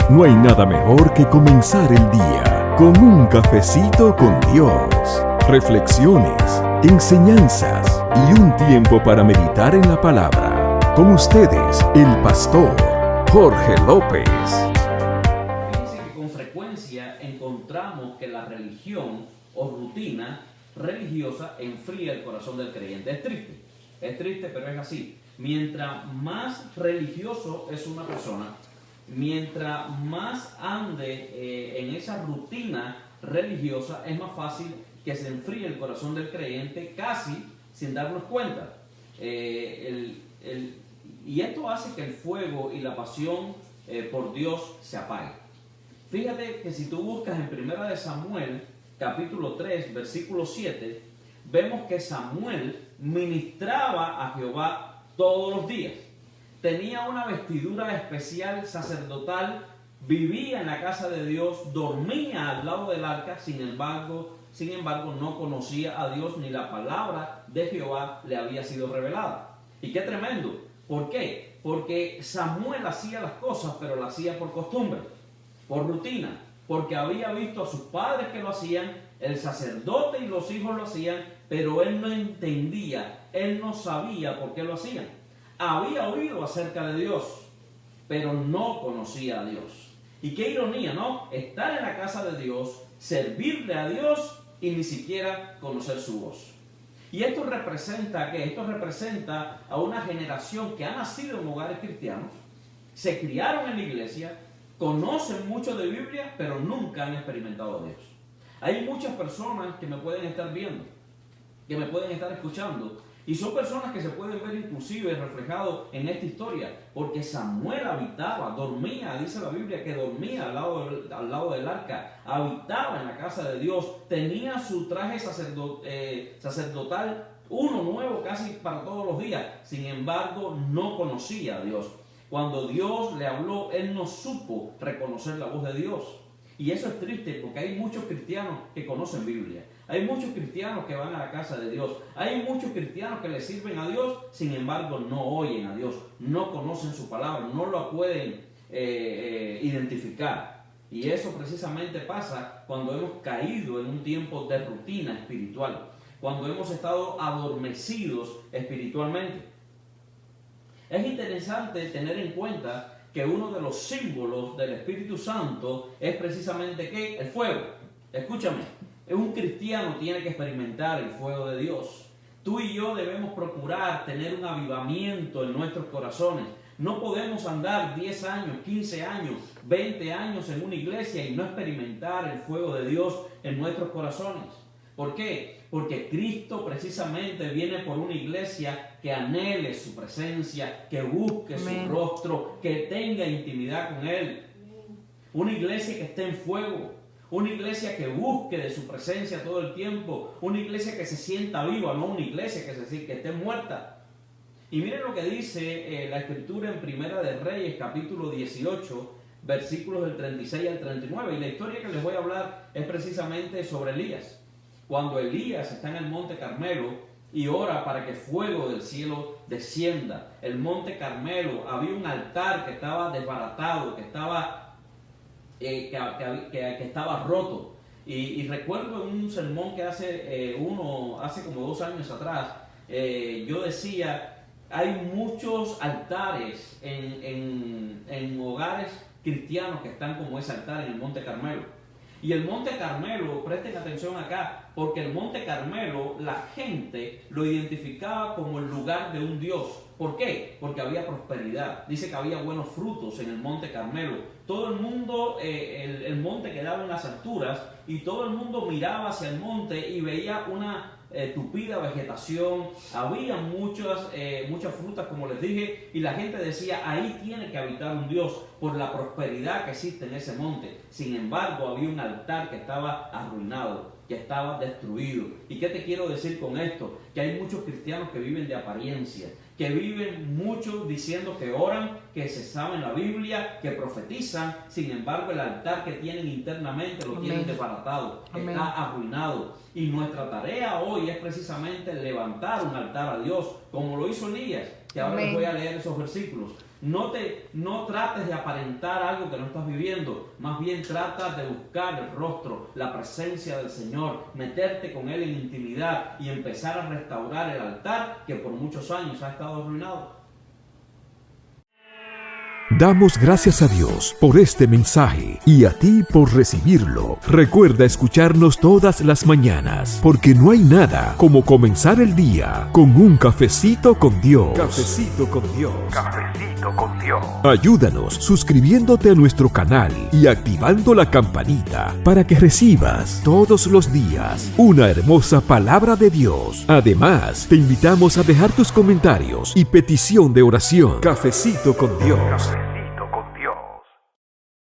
No hay nada mejor que comenzar el día con un cafecito con Dios, reflexiones, enseñanzas y un tiempo para meditar en la palabra. Con ustedes, el pastor Jorge López. Fíjense que con frecuencia encontramos que la religión o rutina religiosa enfría el corazón del creyente. Es triste, pero es así. Mientras más religioso es una persona, mientras más ande en esa rutina religiosa, es más fácil que se enfríe el corazón del creyente casi sin darnos cuenta. Y esto hace que el fuego y la pasión por Dios se apague. Fíjate que si tú buscas en 1 de Samuel, capítulo 3, versículo 7, vemos que Samuel ministraba a Jehová todos los días. Tenía una vestidura especial sacerdotal, vivía en la casa de Dios, dormía al lado del arca, sin embargo, no conocía a Dios ni la palabra de Jehová le había sido revelada. Y qué tremendo. ¿Por qué? Porque Samuel hacía las cosas, pero las hacía por costumbre, por rutina, porque había visto a sus padres que lo hacían, el sacerdote y los hijos lo hacían, pero él no entendía, él no sabía por qué lo hacían. Había oído acerca de Dios, pero no conocía a Dios. Y qué ironía, ¿no? Estar en la casa de Dios, servirle a Dios y ni siquiera conocer su voz. Y esto representa ¿qué? Esto representa a una generación que ha nacido en hogares cristianos, se criaron en la iglesia, conocen mucho de Biblia, pero nunca han experimentado a Dios. Hay muchas personas que me pueden estar viendo, que me pueden estar escuchando, y son personas que se pueden ver inclusive reflejados en esta historia, porque Samuel habitaba, dormía, dice la Biblia que dormía al lado del arca, habitaba en la casa de Dios, tenía su traje sacerdotal, uno nuevo casi para todos los días, sin embargo no conocía a Dios. Cuando Dios le habló, él no supo reconocer la voz de Dios. Y eso es triste porque hay muchos cristianos que conocen Biblia. Hay muchos cristianos que van a la casa de Dios. Hay muchos cristianos que le sirven a Dios, sin embargo no oyen a Dios, no conocen su palabra, no lo pueden identificar. Y eso precisamente pasa cuando hemos caído en un tiempo de rutina espiritual, cuando hemos estado adormecidos espiritualmente. Es interesante tener en cuenta que uno de los símbolos del Espíritu Santo es precisamente ¿qué? El fuego. Escúchame, un cristiano tiene que experimentar el fuego de Dios. Tú y yo debemos procurar tener un avivamiento en nuestros corazones. No podemos andar 10 años, 15 años, 20 años en una iglesia y no experimentar el fuego de Dios en nuestros corazones. ¿Por qué? Porque Cristo precisamente viene por una iglesia que anhele su presencia, que busque su rostro, que tenga intimidad con Él. Una iglesia que esté en fuego, una iglesia que busque de su presencia todo el tiempo, una iglesia que se sienta viva, no una iglesia que esté muerta. Y miren lo que dice la Escritura en Primera de Reyes, capítulo 18, versículos del 36 al 39. Y la historia que les voy a hablar es precisamente sobre Elías. Cuando Elías está en el monte Carmelo y ora para que fuego del cielo descienda. El monte Carmelo, había un altar que estaba desbaratado, que estaba roto. Y recuerdo en un sermón que hace como 2 años atrás, yo decía, hay muchos altares en hogares cristianos que están como ese altar en el monte Carmelo. Y el monte Carmelo, presten atención acá, porque el monte Carmelo la gente lo identificaba como el lugar de un Dios. ¿Por qué? Porque había prosperidad. Dice que había buenos frutos en el monte Carmelo. Todo el mundo, el monte quedaba en las alturas y todo el mundo miraba hacia el monte y veía una tupida vegetación, había muchas frutas, como les dije, y la gente decía, ahí tiene que habitar un Dios por la prosperidad que existe en ese monte. Sin embargo, había un altar que estaba arruinado, que estaba destruido. ¿Y qué te quiero decir con esto? Que hay muchos cristianos que viven de apariencia, que viven muchos diciendo que oran, que se saben la Biblia, que profetizan, sin embargo el altar que tienen internamente lo tienen desbaratado, está arruinado. Y nuestra tarea hoy es precisamente levantar un altar a Dios, como lo hizo Elías, que ahora les voy a leer esos versículos. No trates de aparentar algo que no estás viviendo, más bien trata de buscar el rostro, la presencia del Señor, meterte con Él en intimidad y empezar a restaurar el altar que por muchos años ha estado arruinado. Damos gracias a Dios por este mensaje y a ti por recibirlo. Recuerda escucharnos todas las mañanas, porque no hay nada como comenzar el día con un cafecito con Dios. Cafecito con Dios. Cafecito con Dios. Ayúdanos suscribiéndote a nuestro canal y activando la campanita para que recibas todos los días una hermosa palabra de Dios. Además, te invitamos a dejar tus comentarios y petición de oración. Cafecito con Dios.